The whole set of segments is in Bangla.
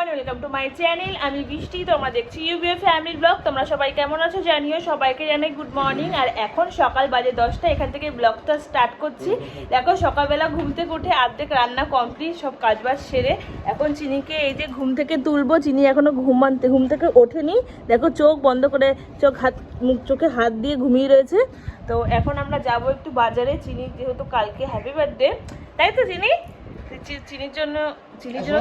Welcome to my channel. আমি বৃষ্টি, তোমরা দেখছি ইউবিএ ফ্যামিলি ব্লগ। তোমরা সবাই কেমন আছো জানিও, সবাইকে জানাই গুড মর্নিং। আর এখন সকাল বাজে 10টা, এখান থেকে ব্লগটা স্টার্ট করছি। দেখো সকালবেলা ঘুম থেকে উঠে অর্ধেক রান্না কমপ্লিট, সব কাজবাজ সেরে এখন চিনিকে এই যে ঘুম থেকে তুলবো। চিনি এখনো ঘুম থেকে ওঠেনি, দেখো চোখ বন্ধ করে চোখে হাত দিয়ে ঘুমিয়ে রয়েছে। তো এখন আমরা যাব একটু বাজারে, চিনি যেহেতু কালকে হ্যাপি বার্থডে, তাই তো চিনি? চিনির জন্য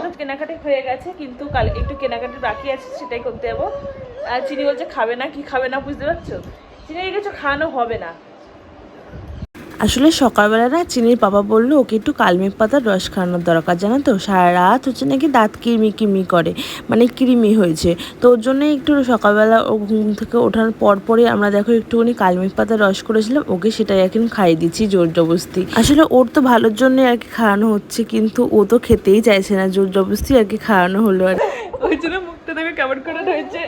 তো কেনাকাটি হয়ে গেছে, কিন্তু কাল একটু কেনাকাটি বাকি আছে, সেটাই করতে যাবো। আর চিনি বলছে খাবে না, কি খাবে না বুঝতে পারছো, চিনির কিছু খাওয়ানো হবে না। আসলে সকালবেলা না চিনির বাবা বললো ওকে একটু কালমেঘ পাতার রস খাওয়ানোর দরকার, জানো তো সারা রাত হচ্ছে নাকি দাঁত কিরমি করে, মানে কৃমি হয়েছে। তো ওর জন্য একটু সকালবেলা ও ঘুম থেকে ওঠার পরপরই আমরা দেখো একটুখানি কালমেঘ পাতার রস করেছিলাম, ওকে সেটাই এখন খাইয়ে দিচ্ছি জোর জবরদস্তি। আসলে ওর তো ভালোর জন্যই আর কি খাওয়ানো হচ্ছে, কিন্তু ও তো খেতেই চাইছে না, জোর জবরদস্তি আর কি খাওয়ানো হলো। আর ওই জন্য মুখটা দেখে কেমন করে রয়েছে,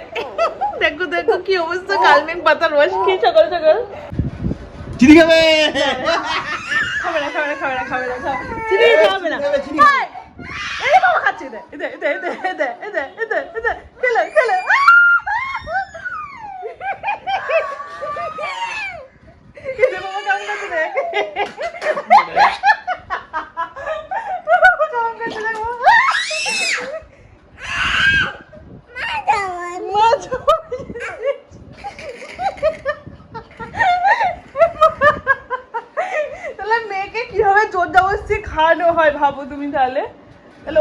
দেখো দেখো কি অবস্থা, কালমেঘ পাতার রস খেয়ে সকাল সকাল। চিনি খাবে? খাবে না চিনি খাবে না। এই বাবা খাচ্ছে, খেলে বাবা কেমন খাচ্ছে দেখ, খাওয়ানো হয় ভাবো তুমি। তাহলে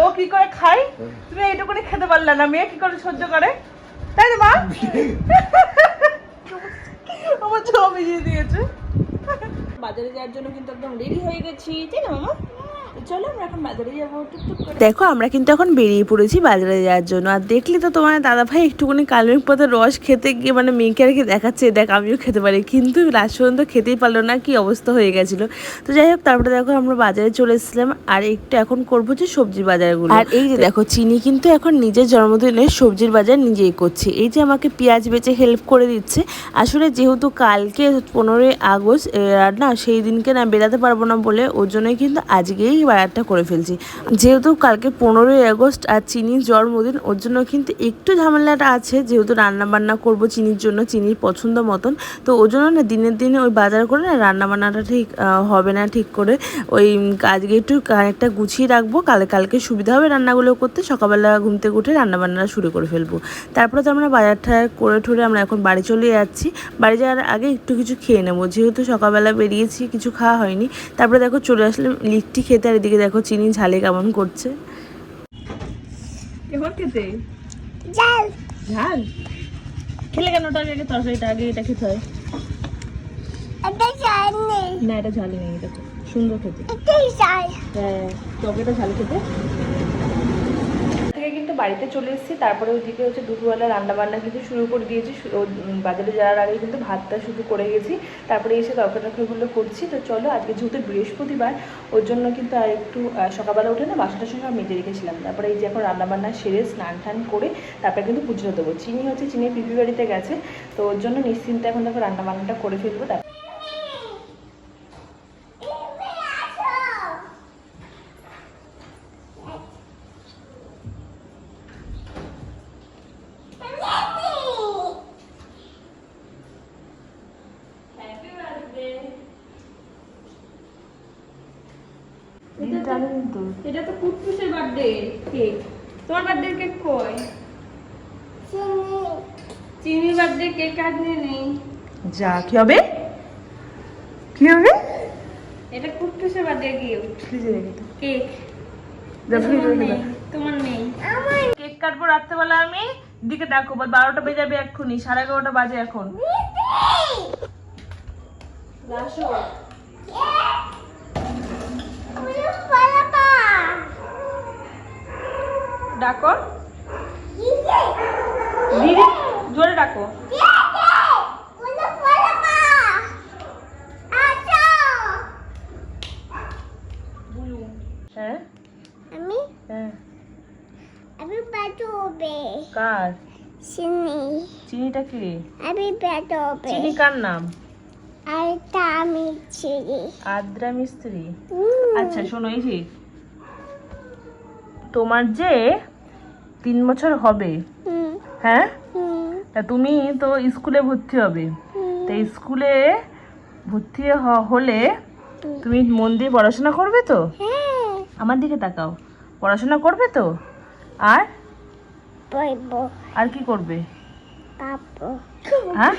ও কি করে খায়, তুমি এইটুকুনি খেতে পারলে না, মেয়ে কি করে সহ্য করে, তাই না মা? আমার ছবি দিয়ে দিয়েছে। বাজারে যাওয়ার জন্য কিন্তু একদম রেডি হয়ে গেছি, তাই না মামা? চলো আমরা এখন বাজারে যাবো টুকটুক করে। দেখো আমরা কিন্তু এখন বেরিয়ে পড়েছি বাজারে যাওয়ার জন্য। আর দেখলি তো তোমার দাদা ভাই একটুখানি কালমেঘ পাতার রস খেতে গিয়ে মানে মেয়েকে আর কি দেখাচ্ছে, দেখ আমিও খেতে পারি, কিন্তু লাস্ট পর্যন্ত খেতেই পারলো না, কি অবস্থা হয়ে গেছিলো। তো যাই হোক, তারপরে দেখো আমরা বাজারে চলে এসেছিলাম, আর একটু এখন করবো যে সবজির বাজারগুলো। আর এই যে দেখো চিনি কিন্তু এখন নিজের জন্মদিনে সবজির বাজার নিজেই করছে, এই যে আমাকে পেঁয়াজ বেচে হেল্প করে দিচ্ছে। আসলে যেহেতু কালকে 15ই আগস্ট আর না, সেই দিনকে না বেরাতে পারবো না বলে ওর জন্যই কিন্তু আজকেই বাজারটা করে ফেলছি। যেহেতু কালকে 15ই আগস্ট আর চিনির জন্মদিন, ওর জন্য কিন্তু একটু ঝামেলাটা আছে, যেহেতু রান্না বান্না করবো চিনির জন্য, চিনির পছন্দ মতন। তো ওর জন্য না দিনের দিনে ওই বাজার করে না রান্না বান্নাটা ঠিক হবে না ঠিক করে। ওই আজকে একটু কানেকটা গুছিয়ে রাখবো, কালকে সুবিধা হবে রান্নাগুলো করতে। সকালবেলা ঘুম থেকে উঠে রান্না বান্না শুরু করে ফেলবো। তারপরে তো আমরা বাজারটা করে ঠরে আমরা এখন বাড়ি চলে যাচ্ছি। বাড়ি যাওয়ার আগে একটু কিছু খেয়ে নেবো, যেহেতু সকালবেলা বেরিয়েছি, কিছু খাওয়া হয়নি। তারপরে দেখো চলে আসলাম লিট্টি খেতে, আর এদিকে দেখো চিনি ঝালে কেমন করছে। কেমন খেতে? ঝাল ঝাল খেলে কেন? ওটা আগে তরকারিটা আগে এটা খেতে হয় না, এটা ঝাল নেই, এটা সুন্দর খেতে। হ্যাঁ তরকারিটা ঝাল খেতে। থেকে কিন্তু বাড়িতে চলে এসেছি, তারপরে ওইদিকে হচ্ছে দুপুরবেলা রান্না বান্না কিন্তু শুরু করে দিয়েছি। বাজারে যাওয়ার আগে কিন্তু ভাতটা শুরু করে গেছি, তারপরে এসে তরকারিগুলো করছি। তো চলো, আজকে যেহেতু বৃহস্পতিবার, ওর জন্য কিন্তু আর একটু সকালবেলা উঠে না বাসনটার সঙ্গে মেজে রেখেছিলাম। তারপরে এই যে এখন রান্নাবান্না সেরে স্নান টান করে তারপরে কিন্তু পুজো দেবো। চিনি হচ্ছে চিনির পিপি বাড়িতে গেছে, তো ওর জন্য নিশ্চিন্তে এখন দেখো রান্নাবান্নাটা করে ফেলবো। এটা তো কুটকুসের বার্থডে কেক, তোমার বার্থডে কেক কই? চিনির বার্থডে কেক আজ নেই। যা কি হবে, কি হবে? এটা কুটকুসের বার্থডে গিফট, ফ্রিজে রেখে দাও কেক। তোমার নেই, আমার কেক কাটবো রাত্রেবেলা। আমি দিকে ডাকো, 12টা বেজে যাবে এক্ষুনি, 11:30 বাজে এখন। আসো ডাকো, দিদি জোরে ডাকো। হ্যাঁ আমি বাটবে কার? চিনি। চিনিটা কি? আমি বাটবে চিনি কার নাম? আর তা আমি চিনি আদ্রা মিস্ত্রি। আচ্ছা শোনো, এই যে তোমার যে 3 বছর হবে। হুম হ্যাঁ, হুম তা তুমি তো স্কুলে ভর্তি হবে, তো স্কুলে ভর্তি হলে তুমি মন দিয়ে পড়াশোনা করবে তো? হ্যাঁ আমার দিকে তাকাও, পড়াশোনা করবে তো? আর বলবো আর কি করবে? পাবো হ্যাঁ,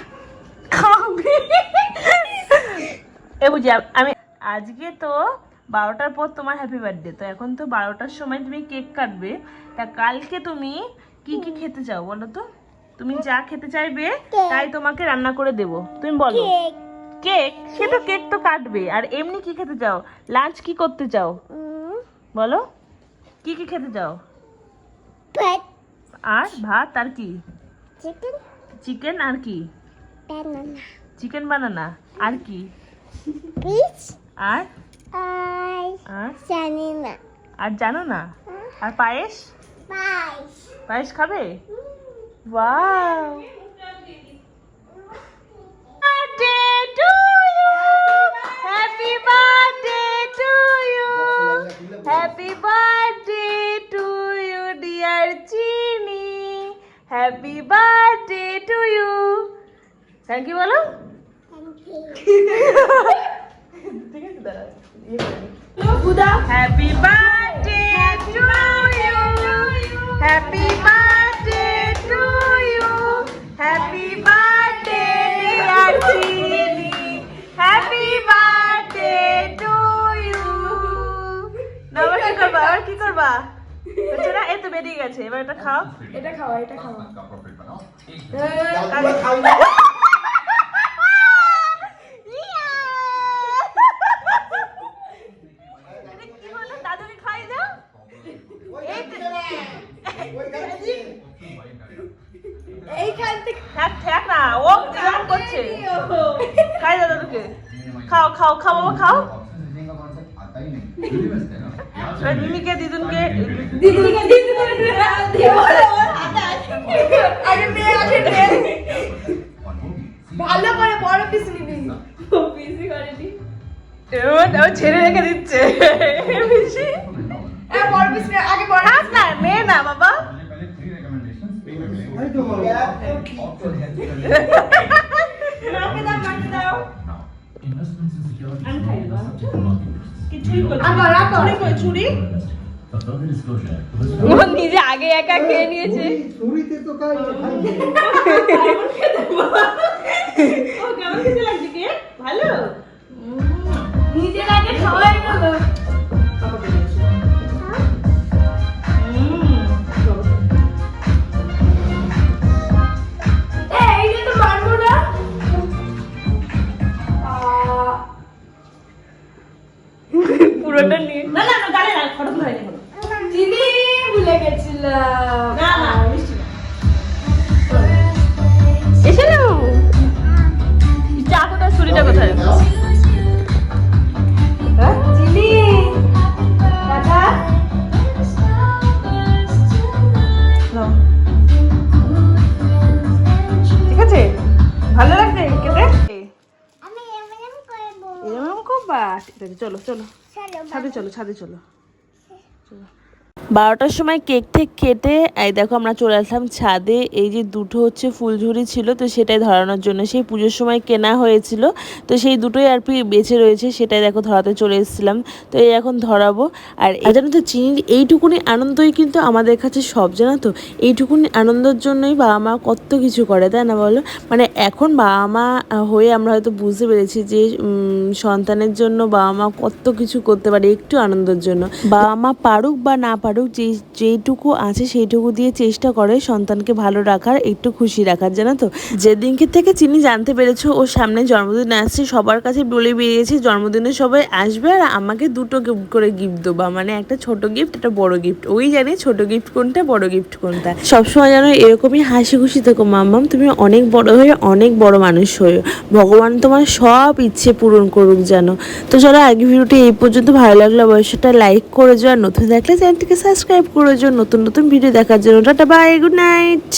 খাবে। এ বুঝি আমি আজকে তো 12টার পর তোমার হ্যাপি বার্থডে, তো এখন তো 12টার সময় তুমি কেক কাটবে, তা কালকে তুমি কি কি খেতে চাও বলো তো? তুমি যা খেতে চাইবে তাই তোমাকে রান্না করে দেবো, তুমি বলো। Cake cake? সে তো কেক তো কাটবে, আর এমনি কি খেতে চাও? লাঞ্চ কি করতে চাও বলো? কি কি খেতে চাও? ভাত আর ভাত আর কি? চিকেন চিকেন আর কি? বানানা চিকেন বানানা আর কি? পিচ আর আর আর জানি না আর জানো না? আর পায়েস? পাইস পায়েস খাবে? Wow, birthday to you, happy birthday to you, happy birthday to you dear Chini, happy birthday to you. Thank you বলো। Happy birthday to you, happy birthday to you, happy birthday dear Chini, happy birthday to you. আবার কি করবা? আবার কি করবা? হচ্ছে না, এই তো বেরিয়ে গেছে, এবার এটা খাও। এটা খাওয়া, এটা খাওয়া। কি বলে? দাদুকে খাই দাও। এইখান থেকে থাক না, ও কেমন করছে? খাই দাও দাদুকে, খাও খাও খাও বাবা খাও। মিমিকে দিদুনকে ভালো করে বড় পিস নিবি, পিসি করেনি ও ছেড়ে রেখে দিচ্ছে। বড় পিস আগে বড় না, নে না বাবা। মাকে দাও, মাকে দাও। আমি খাইবো কিছুই করছি। ছুরি ও নিজে আগে একা খেয়ে নিয়েছে। ছুরিতে তো কাজ ও কেমন খেতে লাগছে কে? ভালো, নিজের আগে খাওয়াই গেল। এইটা তো মানবো না। পুরোটা নিয়ে না না না, গাড়ি না, ফটো তুলে হয়নি। চিনি ভুলে গেছিলাম। না না মিষ্টি না। এসে নাও। চাকুটা ছুরিটা কোথায়? হ্যাঁ চিনি দাদা নাও। ঠিক আছে, ভালো লাগছে খেতে? আমি এমন করব এরকম করবা? ঠিক আছে, চলো চলো চলো ছাদে চলো, ছাদে চলো। 12টার সময় কেক টেক কেটে এই দেখো আমরা চলে আসলাম ছাদে। এই যে দুটো হচ্ছে ফুলঝুরি ছিল, তো সেটাই ধরানোর জন্য, সেই পুজোর সময় কেনা হয়েছিল, তো সেই দুটোই আর কি বেঁচে রয়েছে, সেটাই দেখো ধরাতে চলে এসেছিলাম। তো এই এখন ধরাবো। আর জানো তো চিনির এইটুকুনি আনন্দই কিন্তু আমাদের কাছে সব, জানো তো, এইটুকুনি আনন্দের জন্যই বাবা মা কত কিছু করে, তাই না বলো? মানে এখন বাবা মা হয়ে আমরা হয়তো বুঝতে পেরেছি যে সন্তানের জন্য বাবা মা কত কিছু করতে পারে একটু আনন্দের জন্য। বাবা মা পারুক বা না পারুক, যেইটুকু আছে সেইটুকু দিয়ে চেষ্টা করে সন্তানকে ভালো রাখার, একটু খুশি রাখার, জানো তো। যেদিনকে থেকে চিনি জানতে পেরেছো ওর সামনে জন্মদিন আসছে, সবার কাছে বলে বেরিয়েছি জন্মদিনে সবাই আসবে আর আমাকে দুটো করে গিফট দেবা, মানে একটা ছোট গিফট, একটা বড় গিফট। ওই জানি ছোট গিফট কোনটা, বড় গিফট কোনটা। সবসময় যেন এরকমই হাসি খুশি থেকো মাম্মাম, তুমি অনেক বড় হয়ে অনেক বড় মানুষ হয়ে, ভগবান তোমার সব ইচ্ছে পূরণ করুক জানো। তো চলো আগে ভিডিওটি এই পর্যন্ত, ভালো লাগলে অবশ্যই লাইক করে যাও, নতুন দেখলে চ্যানেলটিকে সাবস্ক্রাইব করে যাও নতুন নতুন ভিডিও দেখার জন্য। Tata bye, good night.